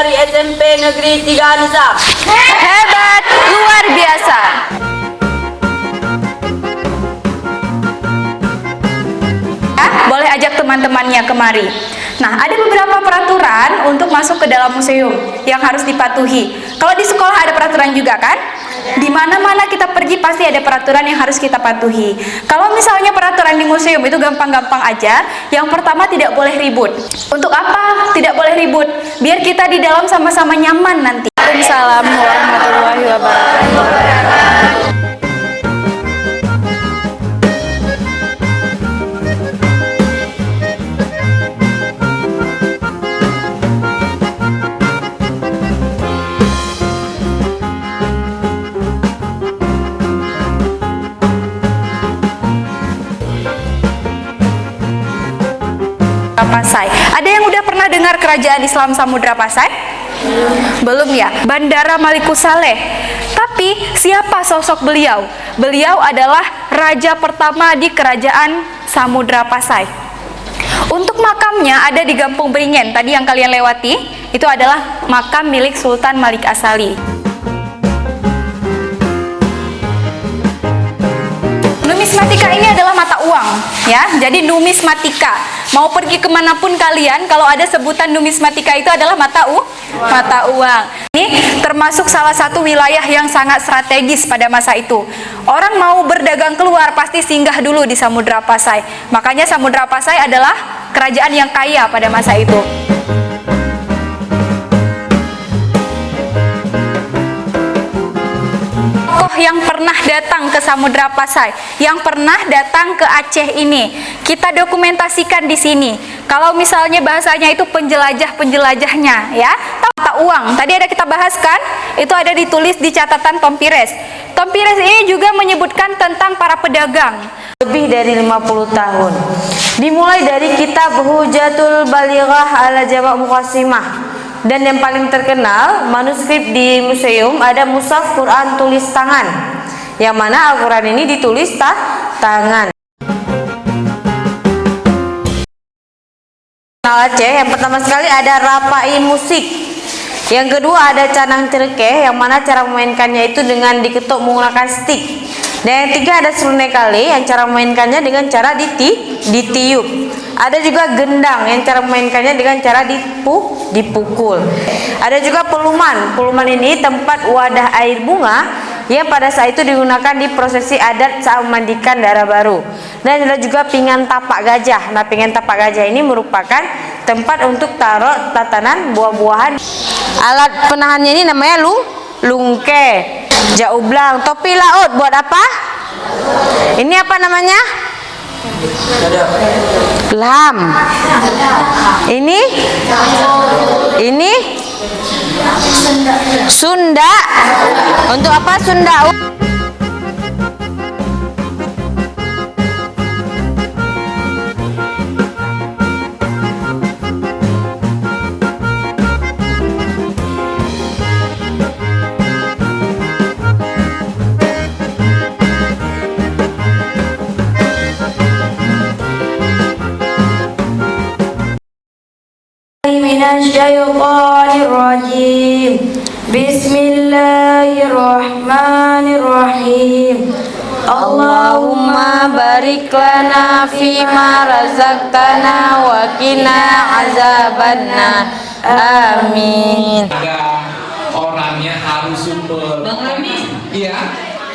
dari SMP Negeri 3 Nizam. Hebat, luar biasa. Boleh ajak teman-temannya kemari. Nah, ada beberapa peraturan untuk masuk ke dalam museum yang harus dipatuhi. Kalau di sekolah ada peraturan juga kan? Di mana-mana kita pergi pasti ada peraturan yang harus kita patuhi. Kalau misalnya peraturan di museum itu gampang-gampang aja. Yang pertama, tidak boleh ribut. Untuk apa tidak boleh ribut? Biar kita di dalam sama-sama nyaman nanti. Waalaikumsalam warahmatullahi wabarakatuh. Pasai. Ada yang udah pernah dengar Kerajaan Islam Samudra Pasai? Belum ya? Bandara Malikussaleh. Tapi siapa sosok beliau? Beliau adalah raja pertama di Kerajaan Samudra Pasai. Untuk makamnya ada di Gampung Beringin. Tadi yang kalian lewati, itu adalah makam milik Sultan Malik Asali. Numismatika ini adalah mata uang, ya. Jadi numismatika. Mau pergi kemanapun kalian, kalau ada sebutan numismatika itu adalah mata uang. Ini termasuk salah satu wilayah yang sangat strategis pada masa itu. Orang mau berdagang keluar pasti singgah dulu di Samudra Pasai. Makanya Samudra Pasai adalah kerajaan yang kaya pada masa itu. Yang pernah datang ke Samudra Pasai, yang pernah datang ke Aceh ini, kita dokumentasikan di sini. Kalau misalnya bahasanya itu penjelajah-penjelajahnya, ya, mata uang. Tadi ada kita bahas kan? Itu ada ditulis di catatan Tompires. Tompires ini juga menyebutkan tentang para pedagang. Lebih dari 50 tahun. Dimulai dari kitab Hujatul Balighah ala Jama' Muqassimah. Dan yang paling terkenal, manuskrip di museum ada mushaf Quran tulis tangan, yang mana Al-Quran ini ditulis tangan. Aceh, yang pertama sekali ada rapai musik, yang kedua ada canang cerkeh, yang mana cara memainkannya itu dengan diketuk menggunakan stick, dan yang tiga ada serunai kali, yang cara memainkannya dengan cara ditiup. Ada juga gendang yang cara memainkannya dengan cara dipukul. Ada juga peluman. Peluman ini tempat wadah air bunga yang pada saat itu digunakan di prosesi adat saat memandikan darah baru. Dan ada juga pinggan tapak gajah. Nah, pinggan tapak gajah ini merupakan tempat untuk taruh tatanan buah-buahan. Alat penahannya ini namanya lungke, jaublang, topi laut buat apa? Ini apa namanya? Lam. Ini Sunda. Untuk apa Sunda? Minasyaitonirrajim. Bismillahirrahmanirrahim. Allahumma barik lana fima razaqtana wa qina azabannar. Amin. Ada orangnya harus super. Bang Rami, Iya.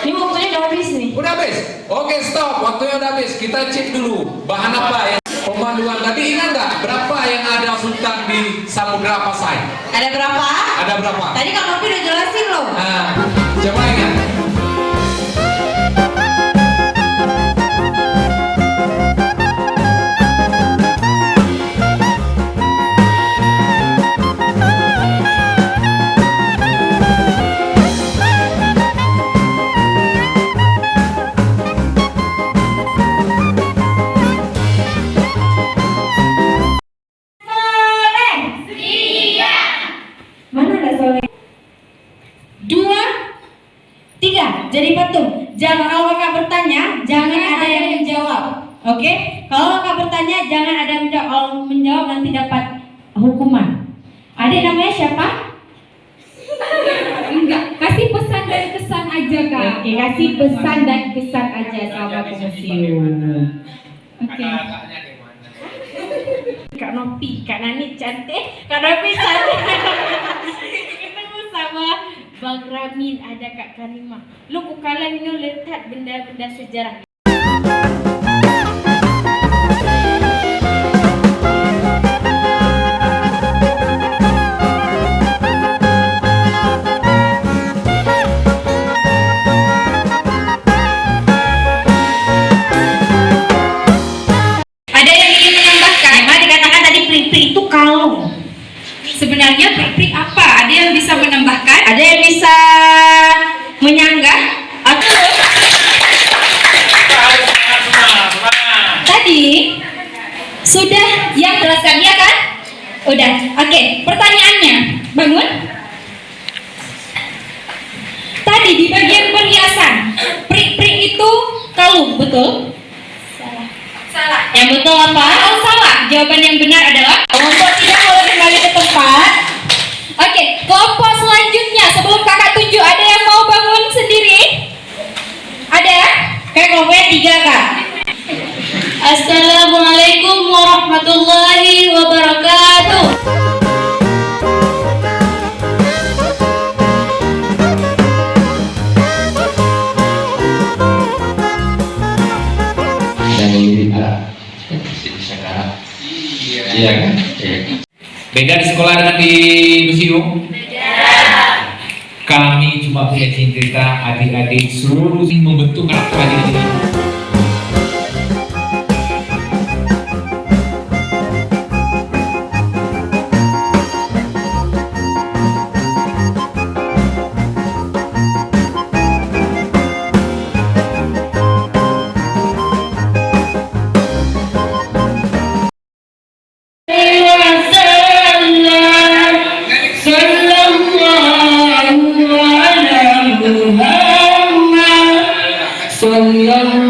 ini waktunya udah habis nih. Udah habis? Oke, stop. Waktunya udah habis. Kita cek dulu bahan apa yang pemanduan tadi. Ingat nggak berapa yang ada sultan di Samudra Pasai? Ada berapa? Ada berapa? Tadi Kang Nopi udah jelasin loh. Nah, coba ingat. Jadi patung. Jangan, kalau kakak bertanya, jangan ada yang menjawab. Oke? Kalau kakak bertanya, jangan ada yang menjawab. Kalau menjawab nanti dapat hukuman. Adik namanya siapa? Enggak, kasih pesan dan kesan aja Kak. Oke, kasih pesan dan kesan aja sama ke museum. Oke. Kak Nopi, Kak Nani cantik, Kak Nopi cantik. Ketemu sama Bang Ramin, ada Kak Karimah. Lu kalian ini lihat benda-benda sejarah. Ada yang ingin menambahkan? Memang dikatakan tadi prik-prik itu kalung. Sebenarnya prik-prik apa? Ada yang bisa menambahkan? Ada yang bisa menyanggah atau tadi sudah yang jelaskan ya kan? Udah. Oke, pertanyaannya, bangun. Tadi di bagian perhiasan, prik-prik itu kalung, betul? Salah. Yang betul apa? Oh, salah. Jawaban yang benar adalah Kelompok tidak boleh kembali ke tempat. oke, kelompok selanjutnya sebelum kakak tunjuk ada yang mau bangun sendiri? Ada? Kayak kelompoknya 3 Kak. Assalamualaikum warahmatullahi wabarakatuh. Yang lebih iya kan? Beda di sekolah dengan di museum? Kami cuma punya cerita adik-adik seluruh membentuk karakter adik-adik ini. Sallallahu